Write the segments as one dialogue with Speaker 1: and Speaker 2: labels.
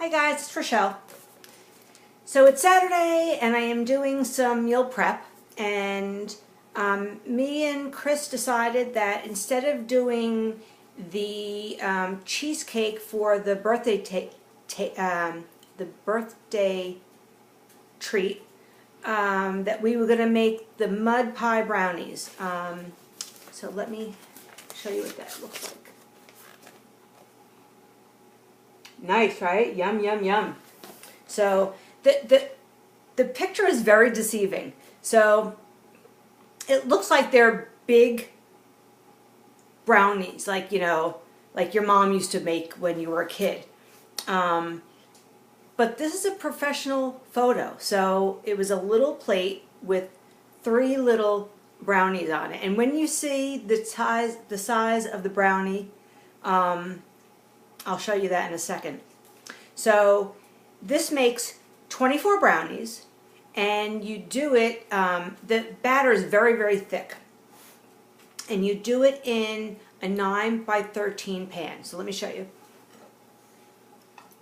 Speaker 1: Hi guys, it's Rachelle. So it's Saturday and I am doing some meal prep, and me and Chris decided that instead of doing the cheesecake for the birthday treat, that we were going to make the mud pie brownies. So let me show you what that looks like. Nice, right? Yum, yum, yum. So the picture is very deceiving. So it looks like they're big brownies, like, you know, like your mom used to make when you were a kid. But this is a professional photo. So it was a little plate with 3 little brownies on it. And when you see the size of the brownie, I'll show you that in a second. So this makes 24 brownies, and you do it, the batter is very, very thick. And you do it in a 9 by 13 pan. So let me show you.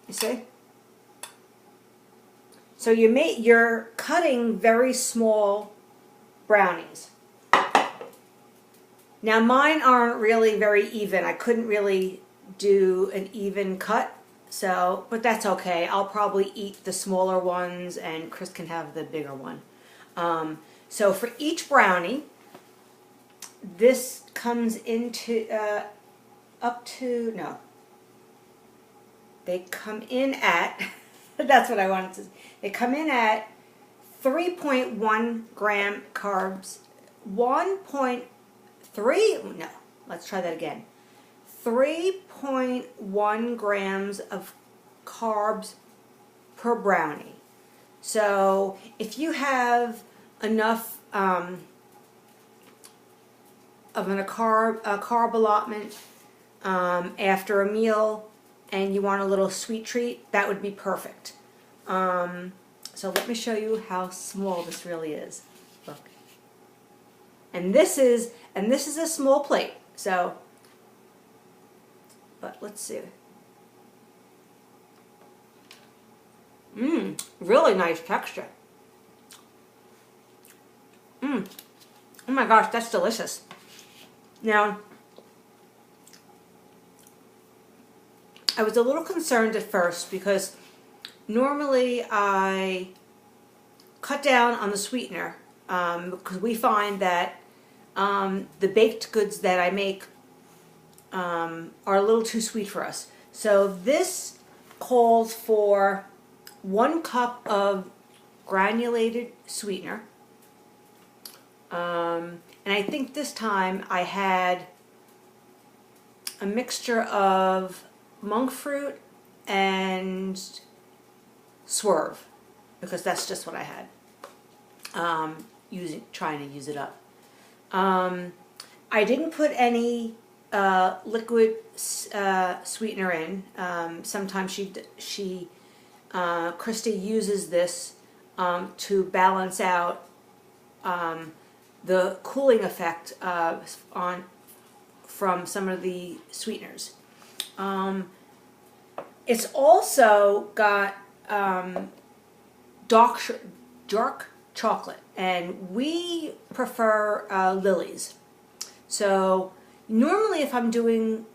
Speaker 1: You see? So you're cutting very small brownies. Now mine aren't really very even. I couldn't really do an even cut, so, but that's okay. I'll probably eat the smaller ones and Chris can have the bigger one. So for each brownie, this comes into they come in at that's what I wanted to say. They come in at 3.1 gram carbs, 1.3, no, let's try that again. 3.1 grams of carbs per brownie. So if you have enough of a carb allotment after a meal and you want a little sweet treat, that would be perfect. So let me show you how small this really is. Look. And this is a small plate. So, but let's see. Really nice texture. Oh my gosh, that's delicious. Now, I was a little concerned at first because normally I cut down on the sweetener because we find that the baked goods that I make are a little too sweet for us. So this calls for 1 cup of granulated sweetener. And I think this time I had a mixture of monk fruit and Swerve, because that's just what I had. Trying to use it up. I didn't put any liquid sweetener in. Sometimes Christy uses this to balance out the cooling effect from some of the sweeteners. It's also got dark chocolate, and we prefer Lily's. So normally if I'm doing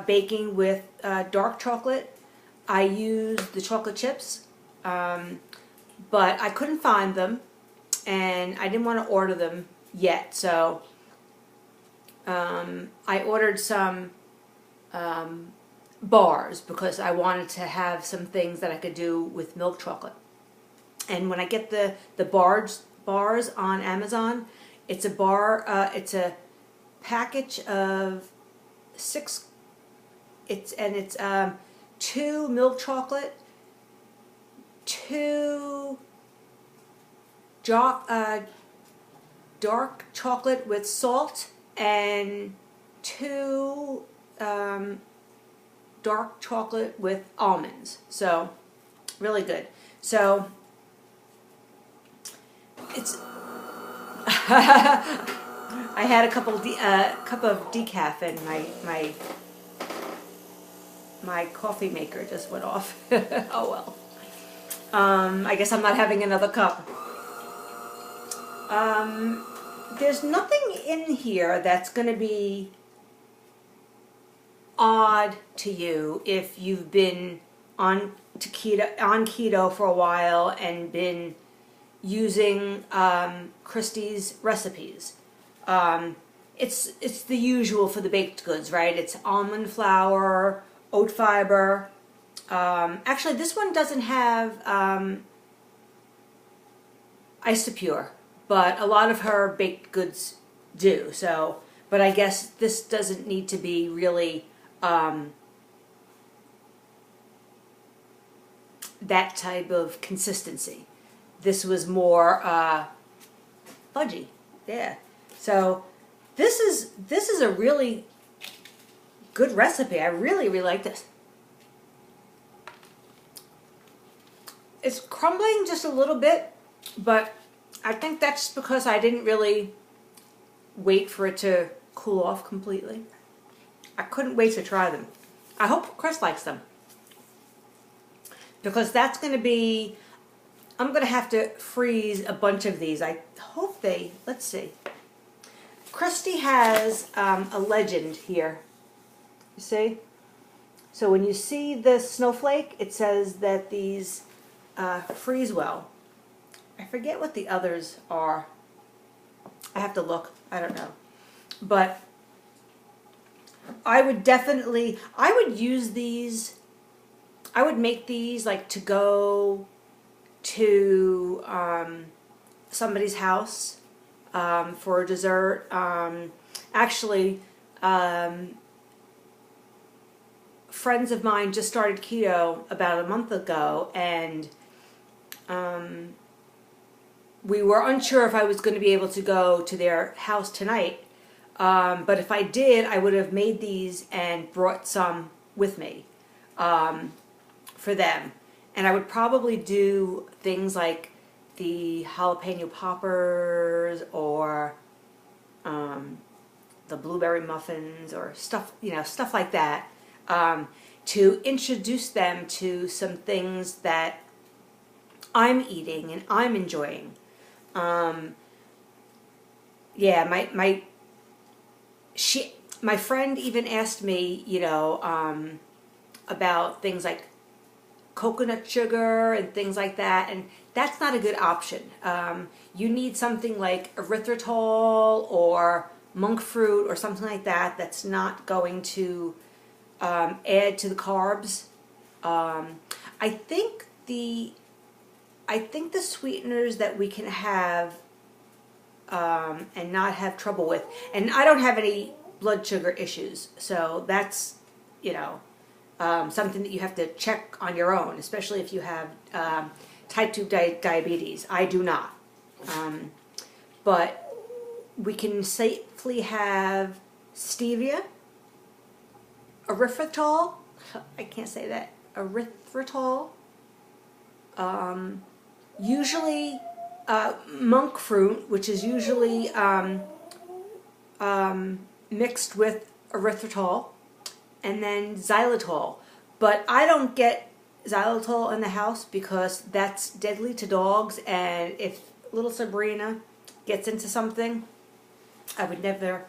Speaker 1: baking with dark chocolate, I use the chocolate chips, but I couldn't find them and I didn't want to order them yet, so I ordered some bars because I wanted to have some things that I could do with milk chocolate. And when I get the bars on Amazon, it's it's a package of 6. It's 2 milk chocolate, 2 dark chocolate with salt, and 2 dark chocolate with almonds. So really good. So it's I had a cup of decaf in my My coffee maker just went off. Oh well. I guess I'm not having another cup. There's nothing in here that's going to be odd to you if you've been on keto for a while and been using Christy's recipes. It's the usual for the baked goods, right? It's almond flour, oat fiber. Actually, this one doesn't have Isopure, but a lot of her baked goods do. So, but I guess this doesn't need to be really that type of consistency. This was more fudgy, yeah. So this is a really good recipe. I really like this. It's crumbling just a little bit, but I think that's because I didn't really wait for it to cool off completely. I couldn't wait to try them. I hope Chris likes them, because that's going to be, I'm going to have to freeze a bunch of these. I hope they, let's see. Christy has a legend here. You see? So when you see the snowflake, it says that these freeze well. I forget what the others are. I have to look. I don't know. But I would definitely, I would use these, I would make these like to go to somebody's house for dessert. Actually, friends of mine just started keto about a month ago, and we were unsure if I was going to be able to go to their house tonight. But if I did, I would have made these and brought some with me for them. And I would probably do things like the jalapeno poppers or the blueberry muffins or stuff, you know, stuff like that, to introduce them to some things that I'm eating and I'm enjoying. Yeah, my friend even asked me, you know, about things like coconut sugar and things like that, and that's not a good option. You need something like erythritol or monk fruit or something like that that's not going to add to the carbs. I think the sweeteners that we can have and not have trouble with, and I don't have any blood sugar issues, so that's, you know, something that you have to check on your own, especially if you have type 2 diabetes. I do not. But we can safely have stevia, erythritol, I can't say that, erythritol, usually monk fruit, which is usually mixed with erythritol, and then xylitol. But I don't get xylitol in the house because that's deadly to dogs, and if little Sabrina gets into something, I would never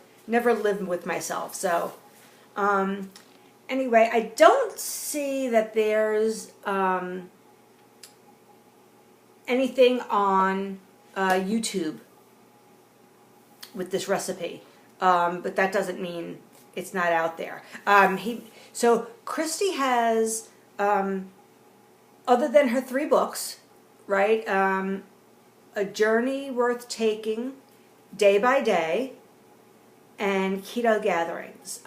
Speaker 1: live with myself. So anyway, I don't see that there's anything on YouTube with this recipe, but that doesn't mean it's not out there. So Christy has, other than her 3 books, right? A Journey Worth Taking, Day by Day, and Keto Gatherings.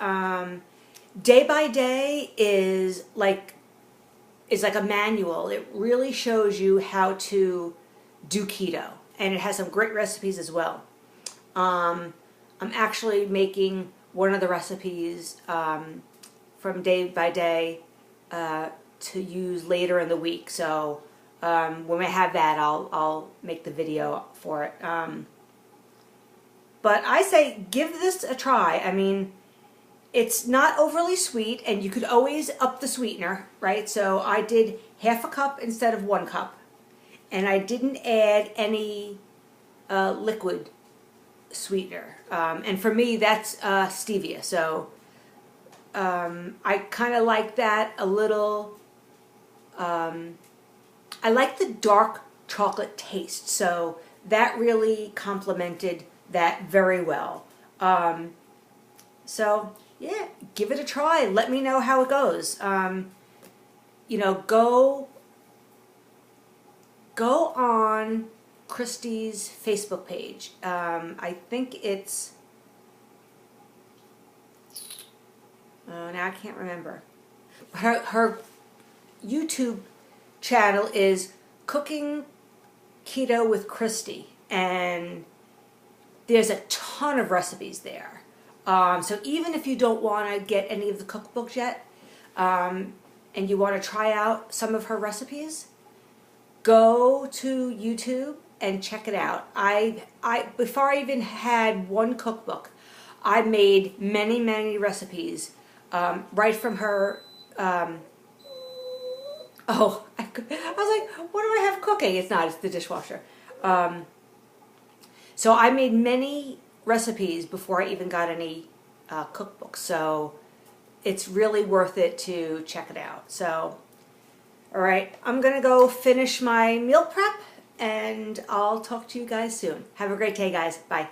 Speaker 1: Day by Day is like a manual. It really shows you how to do keto, and it has some great recipes as well. I'm actually making one of the recipes from Day by Day to use later in the week. So when I have that, I'll make the video for it. But I say give this a try. I mean, It's not overly sweet, and you could always up the sweetener, right? So I did half a cup instead of 1 cup, and I didn't add any liquid sweetener. And for me, that's stevia. So I kind of like that a little. I like the dark chocolate taste, so that really complemented that very well. So yeah, give it a try. Let me know how it goes. You know, go on Christy's Facebook page. I think it's, now I can't remember. Her YouTube channel is Cooking Keto with Christy, and there's a ton of recipes there. So even if you don't want to get any of the cookbooks yet, and you want to try out some of her recipes, go to YouTube and check it out. Before I even had one cookbook, I made many recipes right from her. Oh, I was like, what do I have cooking? It's not, it's the dishwasher. So I made many recipes before I even got any cookbooks. So it's really worth it to check it out. So, all right, I'm going to go finish my meal prep, and I'll talk to you guys soon. Have a great day, guys. Bye.